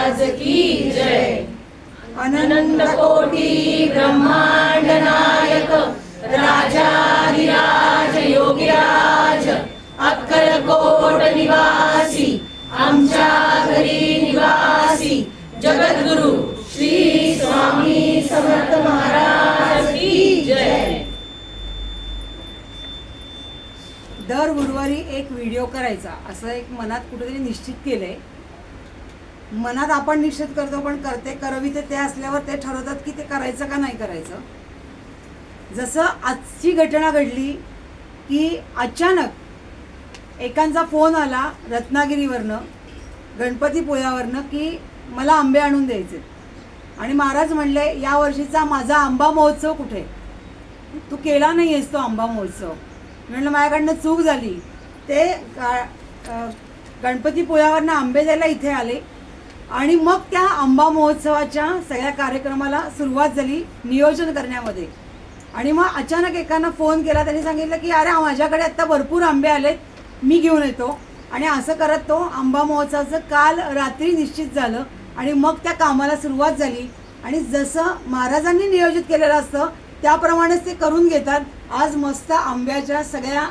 महाराज की जय। अनंत कोटी ब्रह्मांड नायक राजाधिराज योगीराज अक्कलकोट निवासी आमच्या घरी निवासी जगद्गुरु श्री स्वामी समर्थ महाराज की जय। दर गुरुवारी एक व्हिडिओ करायचा असं एक मनात कुठेतरी निश्चित केलंय। मनात आपण निश्चित करतो, पण करते करविते ते असल्यावर ते ठरवतात की ते करायचं का नाही करायचं। जसं आजची घटना घडली की अचानक एकांचा फोन आला रत्नागिरीवरनं, गणपतीपुळ्यावरनं, की मला आंबे आणून द्यायचे आणि महाराज म्हणले या वर्षीचा माझा आंबा महोत्सव कुठे, तू केला नाही आहेस तो आंबा महोत्सव। म्हणलं माझ्याकडनं चूक झाली। ते गणपतीपुळ्यावरनं आंबे द्यायला इथे आले आणि मग त्या आंबा महोत्सवाच्या सगळ्या कार्यक्रमाला सुरुवात झाली नियोजन करण्यामध्ये। आणि मग अचानक एकानं फोन केला, त्यांनी सांगितलं की अरे माझ्याकडे आत्ता भरपूर आंबे आलेत, मी घेऊन येतो। आणि असं करत तो आंबा महोत्सवाचं काल रात्री निश्चित झालं आणि मग त्या कामाला सुरुवात झाली। आणि जसं महाराजांनी नियोजित केलेलं असतं त्याप्रमाणेच ते करून घेतात। आज मस्त आंब्याच्या सगळ्या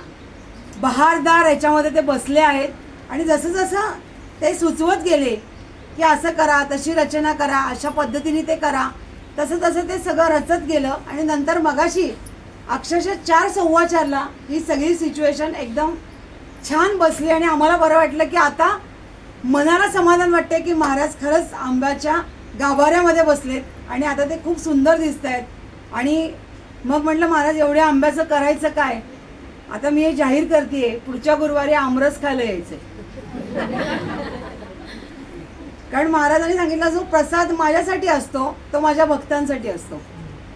बहारदार याच्यामध्ये ते बसले आहेत आणि जसं जसं ते सुचवत गेले की असं करा, तशी रचना करा, अशा पद्धतीने ते करा, तसं तसं ते सगळं रचत गेलं। आणि नंतर मगाशी अक्षरशः 4:15 ही सगळी सिच्युएशन एकदम छान बसली आणि आम्हाला बरं वाटलं की आता मनाला समाधान वाटते की महाराज खरंच आंब्याच्या गाभाऱ्यामध्ये बसलेत आणि आता ते खूप सुंदर दिसत आहेत। आणि मग म्हटलं महाराज एवढ्या आंब्याचं करायचं काय, आता मी हे जाहीर करते पुढच्या गुरुवारी आमरस खायला यायचं। कारण महाराजांनी सांगितलं जो प्रसाद माझ्यासाठी असतो तो माझ्या भक्तांसाठी असतो,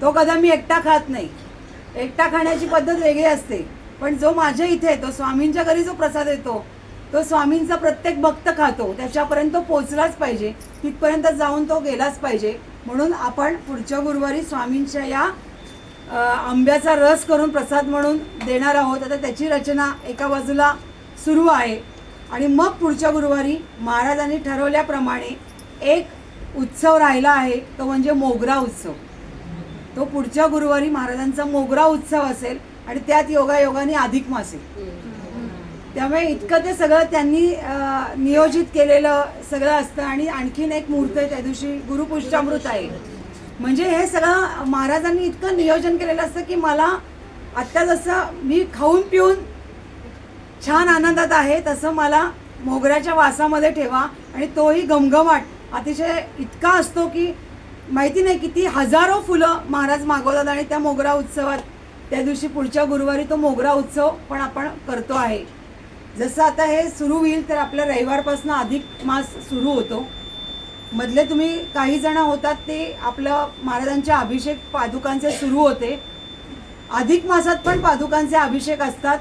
तो कदा मी एकटा खात नाही। एकटा खाण्याची पद्धत वेगळी असते, पण जो माझ्या इथे येतो स्वामींच्या घरी जो प्रसाद येतो तो स्वामींचा प्रत्येक भक्त खातो, त्याच्यापर्यंत तो पोचलाच पाहिजे, तिथपर्यंत जाऊन तो गेलाच पाहिजे। म्हणून आपण पुढच्या गुरुवारी स्वामींच्या या आंब्याचा रस करून प्रसाद म्हणून देणार आहोत। आता त्याची रचना एका बाजूला सुरू आहे आणि मग पुढच्या गुरुवारी महाराजांनी ठरवल्याप्रमाणे एक उत्सव राहिला आहे, तो म्हणजे मोगरा उत्सव। तो पुढच्या गुरुवारी महाराजांचा मोगरा उत्सव असेल आणि त्यात योगायोगाने अधिक मास आहे, त्यामुळे इतकं ते सगळं त्यांनी नियोजित केलेलं सगळं असतं। आणि आणखीन एक मुहूर्त आहे त्या दिवशी गुरुपुष्यामृत आहे, म्हणजे हे सगळं महाराजांनी इतकं नियोजन केलेलं असतं की मला आत्ता जसं मी खाऊन पिऊन छान आनंदात आहे तसं मला मोगऱ्याच्या वासामध्ये ठेवा। आणि तोही घमघमाट अतिशय इतका असतो की माहिती नाही किती हजारो फुलं महाराज मागवतात आणि त्या मोगरा उत्सवात त्या दिवशी पुढच्या गुरुवारी तो मोगरा उत्सव पण आपण करतो आहे। जसं आता हे सुरू होईल तर आपल्या रविवारपासून अधिक मास सुरू होतो। मधले तुम्ही काही जण होतात ते आपलं महाराजांच्या अभिषेक पादुकांचे सुरू होते। अधिक मासात पण पादुकांचे अभिषेक असतात,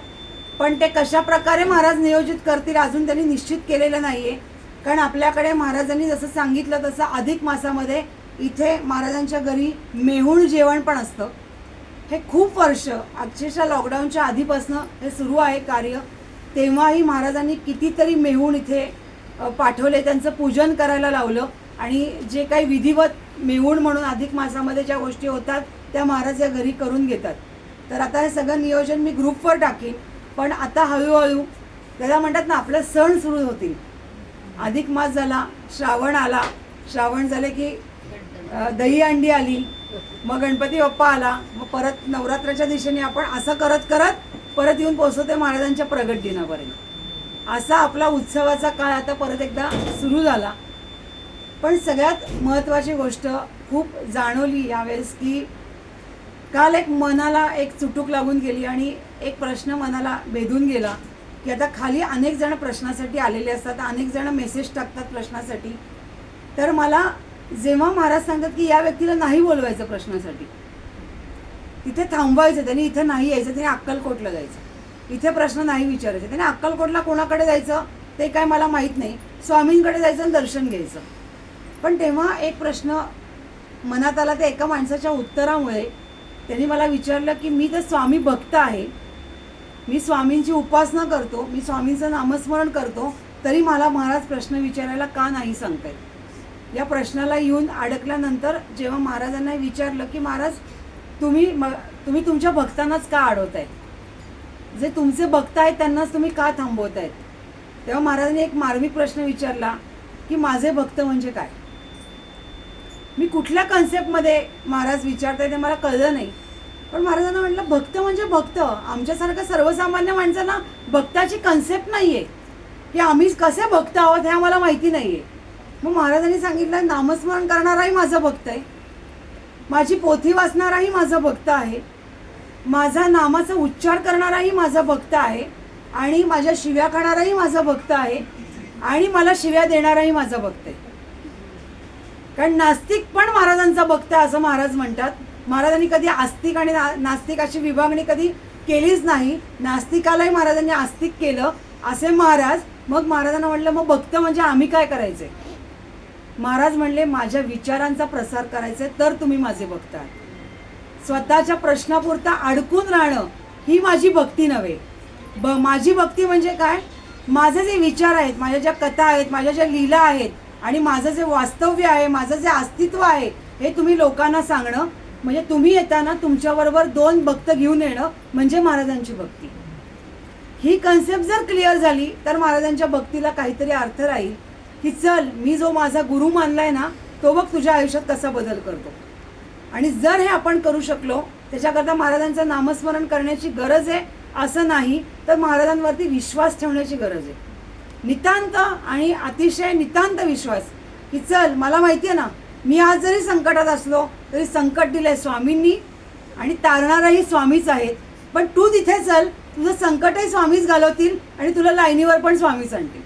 पण ते कशा प्रकारे महाराज नियोजित करतील अजून त्यांनी निश्चित केलेलं नाही आहे। कारण आपल्याकडे महाराजांनी जसं सांगितलं तसं अधिक मासामध्ये इथे महाराजांच्या घरी मेहुण जेवण पण असतं। हे खूप वर्ष अक्षरशः लॉकडाऊनच्या आधीपासनं हे सुरू आहे कार्य। तेव्हाही महाराजांनी कितीतरी मेहुण इथे पाठवले, त्यांचं पूजन करायला लावलं आणि जे काही विधिवत मेहुण म्हणून अधिक मासामध्ये ज्या गोष्टी होतात त्या महाराज या घरी करून घेतात। तर आता हे सगळं नियोजन मी ग्रुपवर टाकीन, पण आता हळूहळू त्याला म्हणतात ना आपलं सण सुरू होतील। अधिक मास झाला, श्रावण आला, श्रावण झाले की दही अंडी आली, मग गणपती बाप्पा आला, मग परत नवरात्राच्या दिशेने आपण असं करत करत परत येऊन पोहोचवते महाराजांच्या प्रगट दिनापर्यंत। असा आपला उत्सवाचा काळ आता परत एकदा सुरू झाला। पण सगळ्यात महत्त्वाची गोष्ट खूप जाणवली यावेळेस की काल एक मनाला एक चुटूक लागून गेली आणि एक प्रश्न मनाला भेदून गेला की आता खाली अनेक जण प्रश्नासाठी आलेले असतात, अनेक जण मेसेज टाकतात प्रश्नासाठी। तर मला जेव्हा महाराज सांगतात की या व्यक्तीला नाही बोलवायचं प्रश्नासाठी, तिथे थांबवायचं, त्यांनी इथे नाही यायचं, त्यांनी अक्कलकोटला जायचं, इथे प्रश्न नाही विचारायचे, त्यांनी अक्कलकोटला कोणाकडे जायचं ते काय मला माहीत नाही, स्वामींकडे जायचं आणि दर्शन घ्यायचं। पण तेव्हा एक प्रश्न मनात आला, त्या एका माणसाच्या उत्तरामुळे त्यांनी मला विचारलं की मी तर स्वामी भक्त आहे, मी स्वामींची उपासना करतो, मी स्वामींचं नामस्मरण करतो, तरी मला महाराज प्रश्न विचारायला का नाही सांगतायत। या प्रश्नाला येऊन अडकल्यानंतर जेव्हा महाराजांना विचारलं की महाराज तुम्ही तुमच्या भक्तांनाच का अडवताय, जे तुमचे भक्त आहेत त्यांनाच तुम्ही का थांबवतायत, तेव्हा महाराजांनी एक मार्मिक प्रश्न विचारला की माझे भक्त म्हणजे काय. मी कुठल्या कन्सेप्टमध्ये महाराज विचारताय ते मला कळलं नाही, पण महाराजांना म्हटलं भक्त म्हणजे भक्त. आमच्यासारख्या सर्वसामान्य माणसांना भक्ताची कन्सेप्ट नाही आहे की आम्ही कसे भक्त आहोत हे आम्हाला माहिती नाही आहे. मग महाराजांनी सांगितलं नामस्मरण करणाराही माझा भक्त आहे, माझी पोथी वाचणाराही माझा भक्त आहे, माझा नामाचा उच्चार करणाराही माझा भक्त आहे, आणि माझ्या शिव्या खाणाराही माझा भक्त आहे, आणि मला शिव्या देणाराही माझा भक्त आहे. कारण नास्तिक पण महाराजांचा भक्त आहे असं महाराज म्हणतात. महाराजांनी कधी आस्तिक आणि नास्तिक अशी विभागणी कधी केलीच नाही. नास्तिकालाही महाराजांनी आस्तिक केलं असे महाराज. मग महाराजांना म्हटलं मग भक्त म्हणजे आम्ही काय करायचे. महाराज म्हणले माझ्या विचारांचा प्रसार करायचा तर तुम्ही माझे भक्त आहात. स्वतःच्या प्रश्नापुरता अडकून राहणं ही माझी भक्ती नव्हे. माझी भक्ती म्हणजे काय, माझे जे विचार आहेत, माझ्या ज्या कथा आहेत, माझ्या ज्या लीला आहेत, आणि माझं जे वास्तव्य आहे, माझं जे अस्तित्व आहे हे तुम्ही लोकांना सांगणं, म्हणजे तुम्ही येताना तुमच्याबरोबर 2 भक्त घेऊन येणं म्हणजे महाराजांची भक्ती. ही कन्सेप्ट जर क्लिअर झाली तर महाराजांच्या भक्तीला काहीतरी अर्थ राहील की चल मी जो माझा गुरु मानलाय ना तो बघ तुझ्या आयुष्यात कसा बदल करतो. आणि जर हे आपण करू शकलो, त्याच्याकरता महाराजांचं नामस्मरण करण्याची गरज आहे असं नाही, तर महाराजांवरती विश्वास ठेवण्याची गरज आहे. नितांत आणि अतिशय नितांत विश्वास की चल मला माहिती आहे ना मी आज जरी संकटात असलो तरी संकट दिलंय स्वामींनी आणि तारणाराही स्वामीच आहेत, पण तू तिथे चल, तुझं संकटही स्वामीच घालवतील आणि तुला लाईनीवर पण स्वामीच आणतील.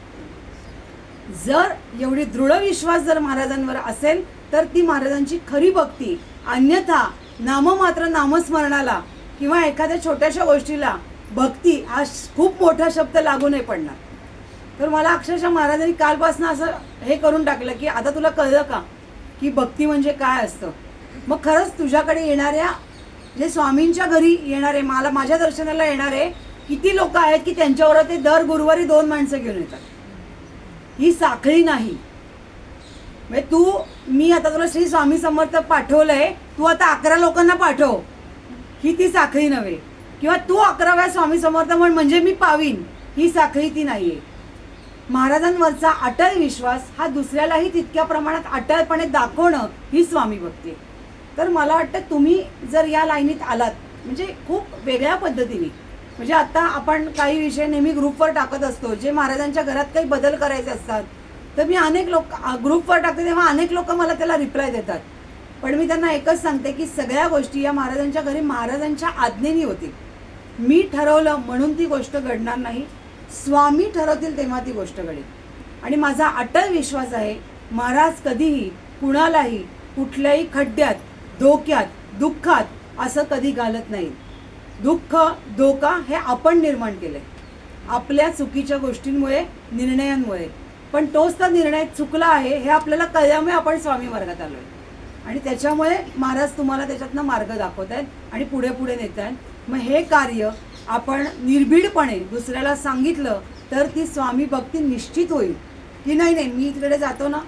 जर एवढी दृढ विश्वास जर महाराजांवर असेल तर ती महाराजांची खरी भक्ती. अन्यथा नाममात्र नामस्मरणाला किंवा एखाद्या छोट्याशा गोष्टीला भक्ती हा खूप मोठा शब्द लागू नाही पडणार. तर मला अक्षरशः महाराजांनी कालपासून असं हे करून टाकलं की आता तुला कळलं का की भक्ती म्हणजे काय असतं. मग खरंच तुझ्याकडे येणाऱ्या जे स्वामींच्या घरी येणारे, माझ्या दर्शनाला येणारे किती लोक आहेत की त्यांच्यावर ते दर गुरुवारी 2 माणसं घेऊन येतात. ही साखळी नाही. म्हणजे मी आता तुला श्री स्वामी समर्थ पाठवलंय, तू आता 11 लोकांना पाठव, ही ती साखळी नव्हे. किंवा तू 11व्या स्वामी समर्थ म्हणजे मी पावीन, ही साखळी ती नाहीये. महाराजांवरचा अटळ विश्वास हा दुसऱ्यालाही तितक्या प्रमाणात अटळपणे दाखवणं ही स्वामी भक्ती आहे. तर मला वाटतं तुम्ही जर या लाईनीत आलात म्हणजे खूप वेगळ्या पद्धतीने, म्हणजे आता आपण काही विषय नेहमी ग्रुपवर टाकत असतो, जे महाराजांच्या घरात काही बदल करायचे असतात, तर मी अनेक लोक ग्रुपवर टाकते तेव्हा अनेक लोक मला त्याला रिप्लाय देतात. पण मी त्यांना एकच सांगते की सगळ्या गोष्टी या महाराजांच्या घरी महाराजांच्या आज्ञेने होतील. मी ठरवलं म्हणून ती गोष्ट घडणार नाही, स्वामी ठरवतील तेव्हा ती गोष्ट घडेल. आणि माझा अटळ विश्वास आहे महाराज कधीही कुणालाही कुठल्याही खड्ड्यात, धोक्यात, दुःखात असं कधी घालत नाही. दुःख, धोका हे आपण निर्माण केलंय आपल्या चुकीच्या गोष्टींमुळे, निर्णयांमुळे. पण तोच तर निर्णय चुकला आहे हे आपल्याला कळल्यामुळे आपण स्वामी मार्गात आलोय. आणि त्याच्यामुळे महाराज तुम्हाला त्याच्यातनं मार्ग दाखवत आहेत आणि पुढे पुढे नेत आहेत. मग हे कार्य आपण निर्भीडपणे दुसऱ्याला सांगितलं तर ती स्वामी भक्ती निश्चित होईल. की नाही मी तिकडे जातो ना,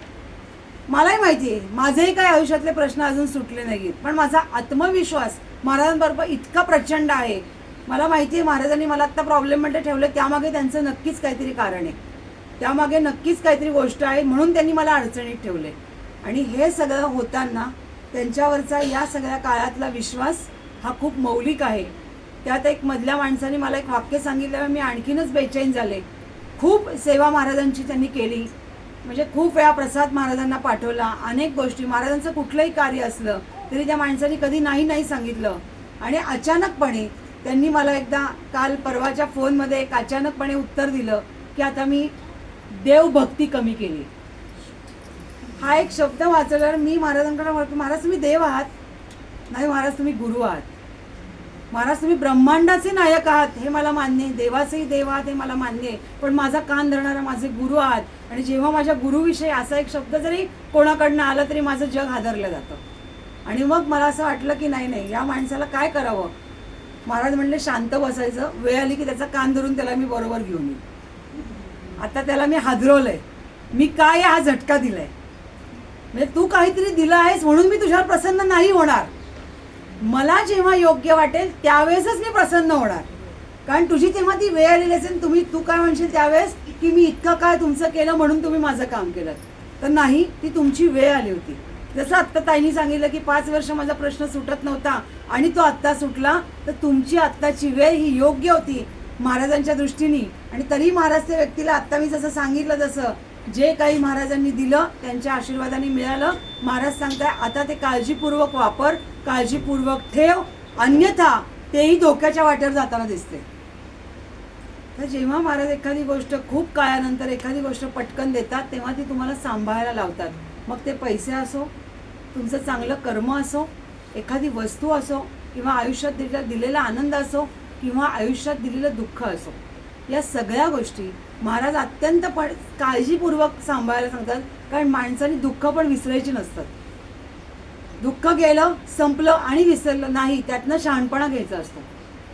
मलाही माहिती आहे माझेही काही आयुष्यातले प्रश्न अजून सुटले नाहीत, पण माझा आत्मविश्वास महाराजांबरोबर इतका प्रचंड आहे. मला माहिती आहे महाराजांनी मला आत्ता प्रॉब्लेममध्ये ठेवलं, त्यामागे त्यांचं नक्कीच काहीतरी कारण आहे, त्यामागे नक्कीच काहीतरी गोष्ट आहे, म्हणून त्यांनी मला अडचणीत ठेवले. आणि हे सगळं होताना त्यांच्यावरचा या सगळ्या काळातला विश्वास हा खूप मौलिक आहे. त्यात एक मधल्या माणसाने मला एक वाक्य सांगितल्यावर मी आणखीनच बेचैन झाले. खूप सेवा महाराजांची त्यांनी केली, म्हणजे खूप वेळा प्रसाद महाराजांना पाठवला, अनेक गोष्टी. महाराजांचं कुठलंही कार्य असलं तरी त्या माणसाने कधी नाही सांगितलं. आणि अचानकपणे त्यांनी मला एकदा काल परवाच्या फोनमध्ये एक अचानकपणे उत्तर दिलं की आता मी देवभक्ती कमी केली. हा एक शब्द वाचल्यावर मी महाराजांकडे म्हणतो, महाराज तुम्ही देव आहात? नाही महाराज तुम्ही गुरु आहात. महाराज तुम्ही ब्रह्मांडाचे नायक आहात हे मला मान्य आहे, देवाचेही देव आहात हे मला मान्य आहे, पण माझा कान धरणारा माझे गुरु आहात. आणि जेव्हा माझ्या गुरुविषयी असा एक शब्द जरी कोणाकडनं आला तरी माझं जग हादरलं जातं. आणि मग मला असं वाटलं की नाही या माणसाला काय करावं. महाराज म्हणले शांत बसायचं, वेळ आली की त्याचा कान धरून त्याला मी बरोबर घेऊन येईन. आता त्याला मी हादरवलंय, मी काय हा झटका दिलाय. म्हणजे तू काहीतरी दिलं आहेस म्हणून मी तुझ्यावर प्रसन्न नाही होणार. मला जेव्हा योग्य वाटेल त्यावेळेसच मी प्रसन्न होणार. कारण तुझी तेव्हा ती वेळ आलेली असेल. तू काय म्हणशील त्यावेळेस की मी इतकं काय तुमचं केलं म्हणून तुम्ही माझं काम केलं. तर नाही, ती तुमची वेळ आली होती. जसं आत्ता ताईंनी सांगितलं की 5 वर्ष माझा प्रश्न सुटत नव्हता आणि तो आत्ता सुटला. तर तुमची आत्ताची वेळ ही योग्य होती महाराजांच्या दृष्टीने. आणि तरी महाराज त्या व्यक्तीला आत्ता मी जसं सांगितलं तसं जे काही महाराजांनी दिलं त्यांच्या आशीर्वादाने मिळालं. महाराज सांगताय आता ते काळजीपूर्वक वापर, काळजीपूर्वक ठेव, अन्यथा तेही धोक्याच्या वाटेवर जाताना दिसते. तर जेव्हा महाराज एखादी गोष्ट खूप काळानंतर एखादी गोष्ट पटकन देतात तेव्हा ती तुम्हाला सांभाळायला लावतात. मग ते पैसे असो, तुमचं चांगलं कर्म असो, एखादी वस्तू असो, किंवा आयुष्यात दिलेला आनंद असो, किंवा आयुष्यात दिलेलं दुःख असो, या सगळ्या गोष्टी महाराज अत्यंत काळजीपूर्वक सांभाळायला सांगतात. कारण माणसाने दुःख पण विसरायची नसतात. दुःख गेलं, संपलं आणि विसरलं नाही, त्यातनं शहाणपणा घ्यायचा असतो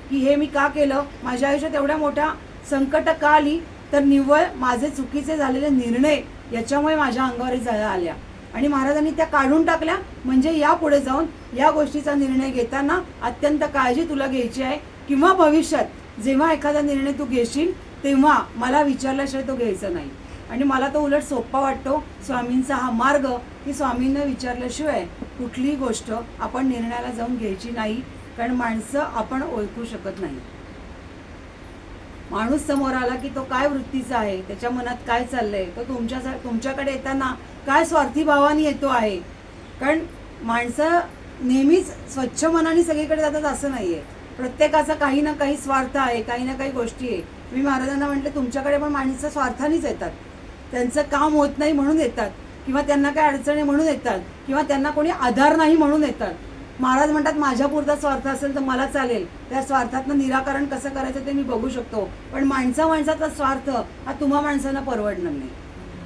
की हे मी का केलं, माझ्या आयुष्यात एवढ्या मोठ्या संकट का आली, तर निव्वळ माझे चुकीचे झालेले निर्णय याच्यामुळे माझ्या अंगावर जळा आल्या आणि महाराजांनी त्या काढून टाकल्या. म्हणजे यापुढे जाऊन या गोष्टीचा निर्णय घेताना अत्यंत काळजी तुला घ्यायची आहे. किंवा भविष्यात जेव्हा एखादा निर्णय तू घेशील तेव्हा मला विचारल्याशिवाय तो घ्यायचा नाही. आणि मला तो उलट सोपा वाटतो स्वामींचा हा मार्ग की स्वामींना विचारल्याशिवाय कुठलीही गोष्ट आपण निर्णयाला जाऊन घ्यायची नाही. कारण माणसं आपण ओळखू शकत नाही. माणूस समोर आला की तो काय वृत्तीचा आहे, त्याच्या मनात काय चाललंय, तो तुमच्याकडे येताना काय स्वार्थी भावाने येतो आहे. कारण माणसं नेहमीच स्वच्छ मनाने सगळीकडे जातात असं नाही आहे. प्रत्येकाचा काही ना काही स्वार्थ आहे, काही ना काही गोष्टी आहे. मी महाराजांना म्हटलं तुमच्याकडे पण माणसं स्वार्थानेच येतात. त्यांचं काम होत नाही म्हणून येतात, किंवा त्यांना काही अडचणी म्हणून येतात, किंवा त्यांना कोणी आधार नाही म्हणून येतात. महाराज म्हणतात माझ्यापुरता स्वार्थ असेल तर मला चालेल, त्या स्वार्थातनं निराकरण कसं करायचं ते मी बघू शकतो. पण माणसाचा स्वार्थ हा तुम्हा माणसांना परवडणार नाही.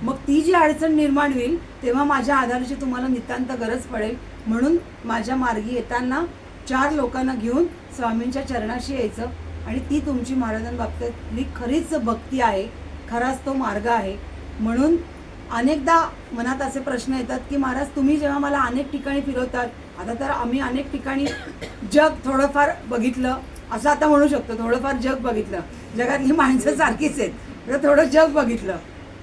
मग ती जी अडचण निर्माण होईल तेव्हा माझ्या आधाराची तुम्हाला नितांत गरज पडेल. म्हणून माझ्या मार्गी येताना 4 लोकांना घेऊन स्वामींच्या चरणाशी यायचं. आणि ती तुमची महाराजांबाबतीतली खरीच भक्ती आहे, खराच तो मार्ग आहे. म्हणून अनेकदा मनात असे प्रश्न येतात की महाराज तुम्ही जेव्हा मला अनेक ठिकाणी फिरवतात, आता तर आम्ही अनेक ठिकाणी जग थोडंफार बघितलं असं आता म्हणू शकतो. थोडंफार जग बघितलं, जगातली माणसं सारखीच आहेत, तर थोडं जग बघितलं.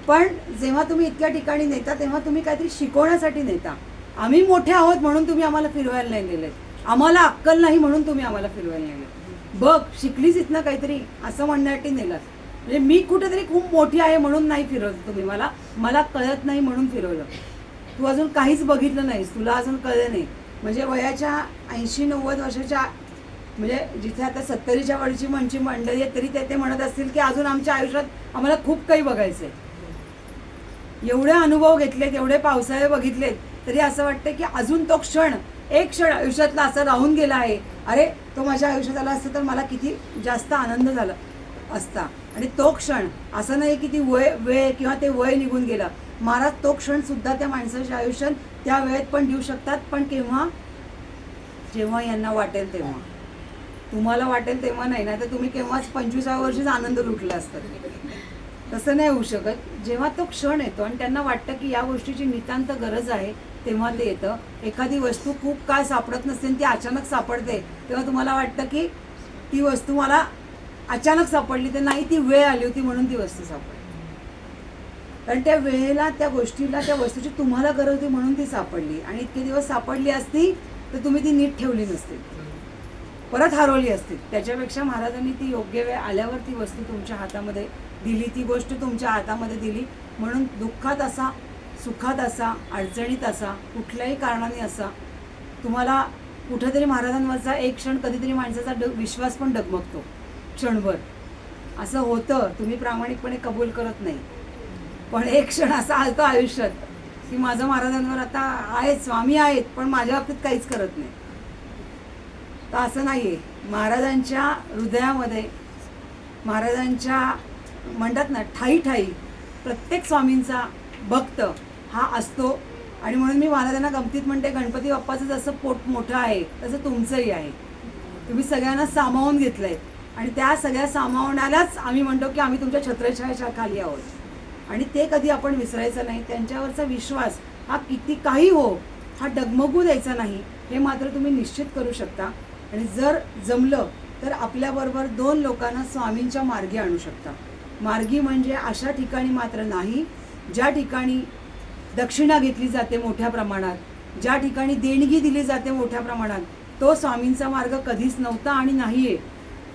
पण जेव्हा तुम्ही इतक्या ठिकाणी नेता तेव्हा तुम्ही काहीतरी शिकवण्यासाठी नेता. आम्ही मोठे आहोत म्हणून तुम्ही आम्हाला फिरवायला नाही नेलेत, आम्हाला अक्कल नाही म्हणून तुम्ही आम्हाला फिरवायला नेलेत. बघ शिकलीच इथनं काहीतरी असं म्हणण्यासाठी नेलं. म्हणजे मी कुठेतरी खूप मोठी आहे म्हणून नाही फिरवलं तुम्ही मला कळत नाही म्हणून फिरवलं. तू अजून काहीच बघितलं नाहीस, तुला अजून कळलं नाही. म्हणजे वयाच्या 80-90 वर्षाच्या, म्हणजे जिथे आता 70च्या वरची म्हणची मंडळी आहे तरी ते म्हणत असतील की अजून आमच्या आयुष्यात आम्हाला खूप काही बघायचं आहे. एवढे अनुभव घेतलेत, एवढे पावसाळे बघितलेत, तरी असं वाटतं की अजून तो क्षण, एक क्षण आयुष्यातला असा राहून गेला आहे. अरे तो माझ्या आयुष्यात आला असता तर मला किती जास्त आनंद झाला असता. आणि तो क्षण असं नाही की ती वेळ किंवा ते वय निघून गेलं. महाराज तो क्षण सुद्धा त्या माणसाच्या आयुष्यात त्या वेळेत पण देऊ शकतात. पण केव्हा, जेव्हा यांना वाटेल तेव्हा. तुम्हाला वाटेल तेव्हा नाही, नाही तर तुम्ही केव्हाच 25व्या वर्षीच आनंद लुटला असतात. तसं नाही होऊ शकत. जेव्हा तो क्षण येतो आणि त्यांना वाटतं की या गोष्टीची नितांत गरज आहे तेव्हा ते येतं. एखादी वस्तू खूप काय सापडत नसते आणि ती अचानक सापडते तेव्हा तुम्हाला वाटतं की ती वस्तू मला अचानक सापडली, तर नाही, ती वेळ आली होती म्हणून ती वस्तू सापडली. कारण त्या वेळेला, त्या गोष्टीला, त्या वस्तूची तुम्हाला गरज होती म्हणून ती सापडली. आणि इतके दिवस सापडली असती तर तुम्ही ती नीट ठेवली नसती, परत हरवली असती. त्याच्यापेक्षा महाराजांनी ती योग्य वेळ आल्यावर ती वस्तू तुमच्या हातामध्ये दिली, ती गोष्ट तुमच्या हातामध्ये दिली. म्हणून दुःखात असा, सुखात असा, अडचणीत असा, कुठल्याही कारणाने असा, तुम्हाला कुठेतरी महाराजांवरचा एक क्षण कधीतरी माणसाचा विश्वास पण डगमगतो क्षणभर. असं होतं, तुम्ही प्रामाणिकपणे कबूल करत नाही. पण एक क्षण असा आलतो आयुष्यात की माझं महाराजांवर आता आहेत, स्वामी आहेत, पण माझ्या बाबतीत काहीच करत नाही. तर असं नाही आहे. महाराजांच्या हृदयामध्ये, महाराजांच्या म्हणतात ना ठाई ठाई प्रत्येक स्वामींचा भक्त हा असतो. आणि म्हणून मी महाराजांना गमतीत म्हणते, गणपती बाप्पाचं जसं पोट मोठं आहे तसं तुमचंही आहे. तुम्ही सगळ्यांना सामावून घेतलं आहे आणि त्या सगळ्या सामावण्यालाच आम्ही म्हणतो की आम्ही तुमच्या छत्रछायाच्या खाली आहोत. आणि ते कधी आपण विसरायचं नाही. त्यांच्यावरचा विश्वास हा किती काही हो, हा डगमगू द्यायचा नाही, हे मात्र तुम्ही निश्चित करू शकता. आणि जर जमलं तर आपल्याबरोबर 2 लोकांना स्वामींच्या मार्गी आणू शकता. मार्गी म्हणजे अशा ठिकाणी मात्र नाही ज्या ठिकाणी दक्षिणा घेतली जाते मोठ्या प्रमाणात, ज्या ठिकाणी देणगी दिली जाते मोठ्या प्रमाणात. तो स्वामींचा मार्ग कधीच नव्हता आणि नाही आहे.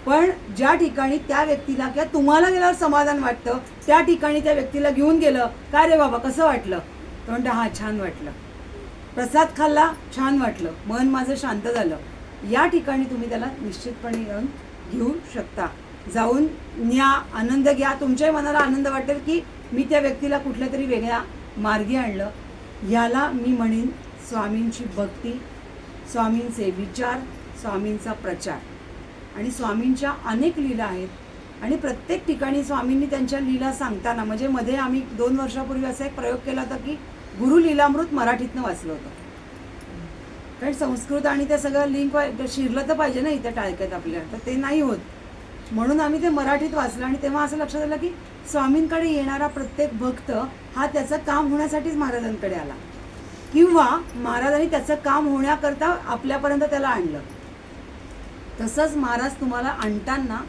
पण ज्या ठिकाणी त्या व्यक्तीला किंवा तुम्हाला गेल्यावर समाधान वाटतं, त्या ठिकाणी त्या व्यक्तीला घेऊन गेलं, काय रे बाबा कसं वाटलं, तो म्हणतो हां छान वाटलं, प्रसाद खाल्ला छान वाटलं, मन माझं शांत झालं. या ठिकाणी तुम्ही त्याला निश्चितपणे येऊन घेऊ शकता. जाऊन न्या, आनंद घ्या. तुमच्याही मनाला आनंद वाटेल की मी त्या व्यक्तीला कुठल्या तरी वेगळ्या मार्गी आणलं. याला मी म्हणेन स्वामींची भक्ती, स्वामींचे विचार, स्वामींचा प्रचार. आणि स्वामींच्या अनेक लीला आहेत आणि प्रत्येक ठिकाणी स्वामींनी त्यांच्या लीला सांगताना, म्हणजे मध्ये आम्ही 2 वर्षापूर्वी असा एक प्रयोग केला होता की गुरु लीलामृत मराठीतनं वाचलं होतं. कारण संस्कृत आणि ते सगळं लिंक शिरलं तर पाहिजे ना इथं टाळक्यात आपल्याला, तर ते नाही होत. म्हणून आम्ही ते मराठीत वाचलं आणि तेव्हा असं लक्षात आलं की स्वामींकडे येणारा प्रत्येक भक्त हा त्याचं काम होण्यासाठीच महाराजांकडे आला, किंवा महाराजांनी त्याचं काम होण्याकरता आपल्यापर्यंत त्याला आणलं. तसंच महाराज तुम्हाला आणताना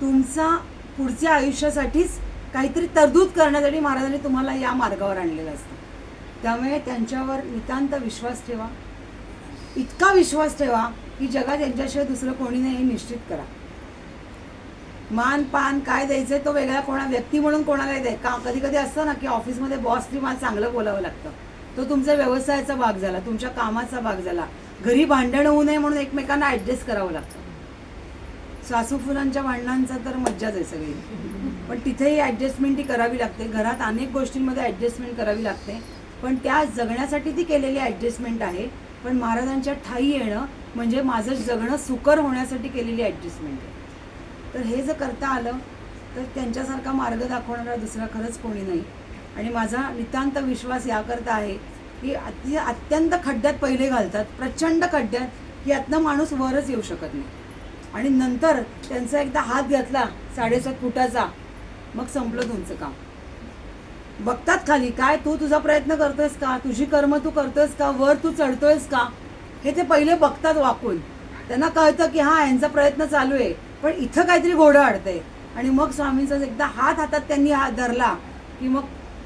तुमचा पुढच्या आयुष्यासाठीच काहीतरी तरतूद करण्यासाठी महाराजांनी तुम्हाला या मार्गावर आणलेलं असतं. त्यामुळे त्यांच्यावर नितांत विश्वास ठेवा. इतका विश्वास ठेवा की जगात यांच्याशिवाय दुसरं कोणी नाही हे निश्चित करा. मान पान काय द्यायचं तो वेगळा कोणा व्यक्ती म्हणून कोणालाही द्या. का कधी कधी असतं ना की ऑफिसमध्ये बॉसनी मला चांगलं बोलावं लागतं, तो तुमचा व्यवसायाचा भाग झाला, तुमच्या कामाचा भाग झाला. घरी भांडण होऊ नये म्हणून एकमेकांना ॲडजस्ट करावं लागतं. सासू फुलांच्या भांडणांचा तर मज्जाच आहे सगळी, पण तिथेही ॲडजस्टमेंट ती करावी लागते. घरात अनेक गोष्टींमध्ये ॲडजस्टमेंट करावी लागते, पण त्या जगण्यासाठी ती केलेली ॲडजस्टमेंट आहे. पण महाराजांच्या ठाई येणं म्हणजे माझं जगणं सुकर होण्यासाठी केलेली ॲडजस्टमेंट आहे. तर हे जर करता आलं तर त्यांच्यासारखा मार्ग दाखवणारा दुसरा खरंच कोणी नाही. आणि माझा नितांत विश्वास याकरता आहे की अत्यंत खड्ड्यात पहिले घालतात, प्रचंड खड्ड्यात, की यातनं माणूस वरच येऊ शकत नाही. आणि नंतर त्यांचा एकदा हात घातला 7.5 फुटाचा, मग संपलं तुमचं काम. बघतात खाली काय तू तुझा प्रयत्न करतोयस का, तुझी कर्म तू करतोयस का, वर तू चढतोयस का, हे ते पहिले बघतात वाकून. त्यांना कळतं की हां यांचा प्रयत्न चालू आहे, पण इथं काहीतरी घोडं अडतंय. आणि मग स्वामींचा एकदा हात हातात त्यांनी हात धरला की मग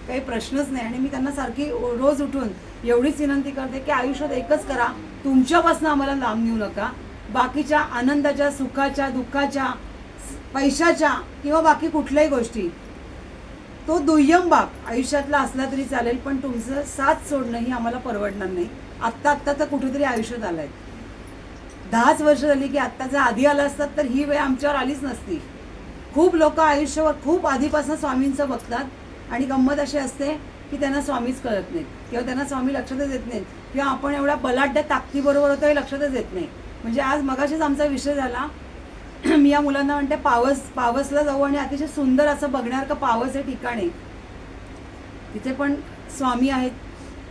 काही प्रश्नच नाही. आणि मी त्यांना सारखी रोज उठून एवढीच विनंती करते की आयुष्यात एकच करा, तुमच्यापासून आम्हाला लांब नेऊ नका. बाकीच्या आनंदाच्या, सुखाच्या, दुःखाच्या, पैशाच्या किंवा बाकी कुठल्याही गोष्टी तो दुय्यम भाग आयुष्यातला असला तरी चालेल, पण तुमचं साथ सोडणं ही आम्हाला परवडणार नाही. आत्ता तर कुठेतरी आयुष्यात आलं आहे. 10च वर्ष झाली की आत्ता जर आधी आलं असतात तर ही वेळ आमच्यावर आलीच नसती. खूप लोक आयुष्यावर खूप आधीपासून स्वामींचं बघतात आणि गंमत अशी असते की त्यांना स्वामीच कळत नाहीत किंवा त्यांना स्वामी लक्षातच येत नाहीत, किंवा आपण एवढ्या बलाढ्य ताकदीबरोबर होतो हे लक्षातच येत नाही. म्हणजे आज मगाशीच आमचा विषय झाला, मी या मुलांना म्हणते पावसला जाऊ आणि अतिशय सुंदर असं बघण्यासारखं पावस हे ठिकाण आहे. तिथे पण स्वामी आहेत,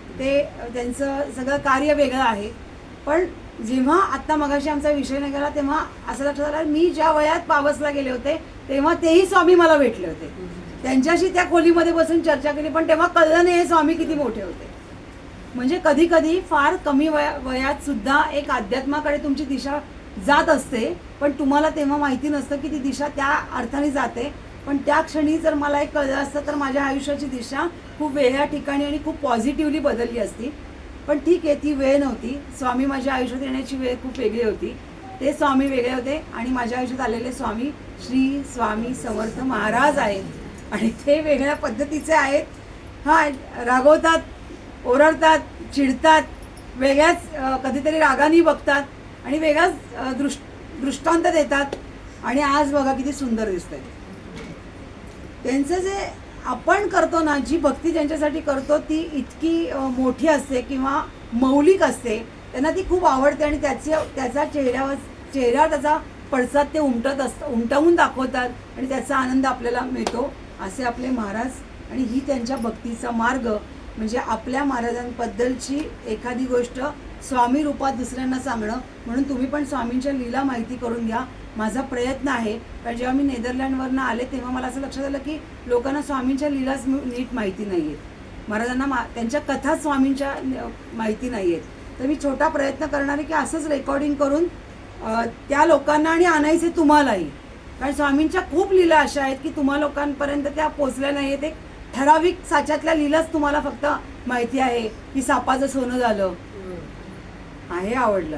ते त्यांचं सगळं कार्य वेगळं आहे. पण जेव्हा आत्ता मगाशी आमचा विषय निघाला तेव्हा असं लक्षात आलं, मी ज्या वयात पावसला गेले होते तेव्हा तेही स्वामी मला भेटले होते. त्यांच्याशी त्या खोलीमध्ये बसून चर्चा केली, पण तेव्हा कळलं नाही हे स्वामी किती मोठे होते. म्हणजे कधी कधी फार कमी वयात सुद्धा एक अध्यात्माकडे तुमची दिशा जात असते, पण तुम्हाला तेव्हा माहिती नसतं की ती दिशा त्या अर्थाने जाते. पण त्या क्षणी जर मला एक कळलं असतं तर माझ्या आयुष्याची दिशा खूप वेगळ्या ठिकाणी आणि खूप पॉझिटिव्हली बदलली असती. पण ठीक आहे, ती वेळ नव्हती. स्वामी माझ्या आयुष्यात येण्याची वेळ खूप वेगळी होती. ते स्वामी वेगळे होते आणि माझ्या आयुष्यात आलेले स्वामी श्री स्वामी समर्थ महाराज आहेत आणि ते वेगळ्या पद्धतीचे आहेत. हां, रागवतात, ओरडतात, चिडतात, वेगळ्याच कधीतरी रागाने बघतात आणि वेगळाच दृष्टांत देतात. आणि आज बघा किती सुंदर दिसतंय. त्यांचं जे आपण करतो ना, जी भक्ती ज्यांच्यासाठी करतो ती इतकी मोठी असते किंवा मौलिक असते, त्यांना ती खूप आवडते आणि त्याचा चेहऱ्यावर त्याचा पडसाद ते उमटवून दाखवतात आणि त्याचा आनंद आपल्याला मिळतो. असे आपले महाराज, आणि ही त्यांच्या भक्तीचा मार्ग. म्हणजे आपल्या महाराजांबद्दलची एखादी गोष्ट स्वामी रूपात दुसऱ्यांना सांगणं. म्हणून तुम्ही पण स्वामींच्या लीला माहिती करून घ्या. माझा प्रयत्न आहे. कारण जेव्हा मी नेदरलँडवरनं आले तेव्हा मला असं लक्षात आलं की लोकांना स्वामींच्या लीलाच नीट माहिती नाही आहेत. महाराजांना त्यांच्या कथा स्वामींच्या माहिती नाही आहेत. तर मी छोटा प्रयत्न करणार आहे की असंच रेकॉर्डिंग करून त्या लोकांना आणि आणायचे तुम्हालाही. कारण स्वामींच्या खूप लीला अशा आहेत की तुम्हा लोकांपर्यंत त्या पोचल्या नाही आहेत. एक ठराविक साच्यातल्या लीलाच तुम्हाला फक्त माहिती आहे की सापाचं सोनं झालं आहे, आवडलं.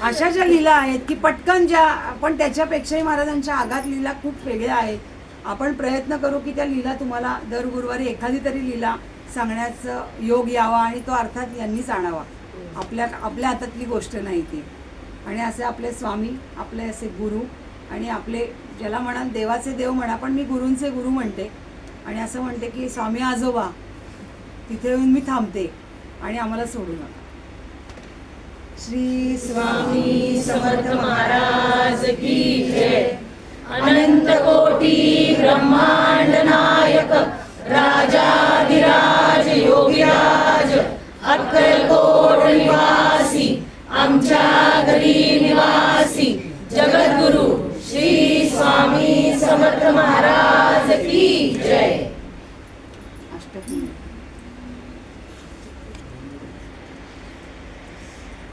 अशा ज्या लीला आहेत की पटकन ज्या, पण त्याच्यापेक्षाही महाराजांच्या आघात लीला खूप वेगळ्या आहेत. आपण प्रयत्न करू की त्या लीला तुम्हाला दर गुरुवारी एखादी तरी लीला सांगण्याचं योग यावा आणि तो अर्थात यांनीच आणावा. आपल्या हातातली गोष्ट नाही ती. आणि असे आपले स्वामी, आपले असे गुरु आणि आपले ज्याला म्हणाल देवाचे देव म्हणा, पण मी गुरूंचे गुरु म्हणते. आणि असं म्हणते की स्वामी आजोबा तिथे येऊन मी थांबते आणि आम्हाला सोडू नका. श्री स्वामी समर्थ महाराज की जय. अनंत कोटी ब्रह्मांड नायक राजाधिराज योगीराज अक्कलकोट निवासी आमच्या घरी निवासी जगद्गुरु श्री स्वामी समर्थ महाराज की जय. अष्टमी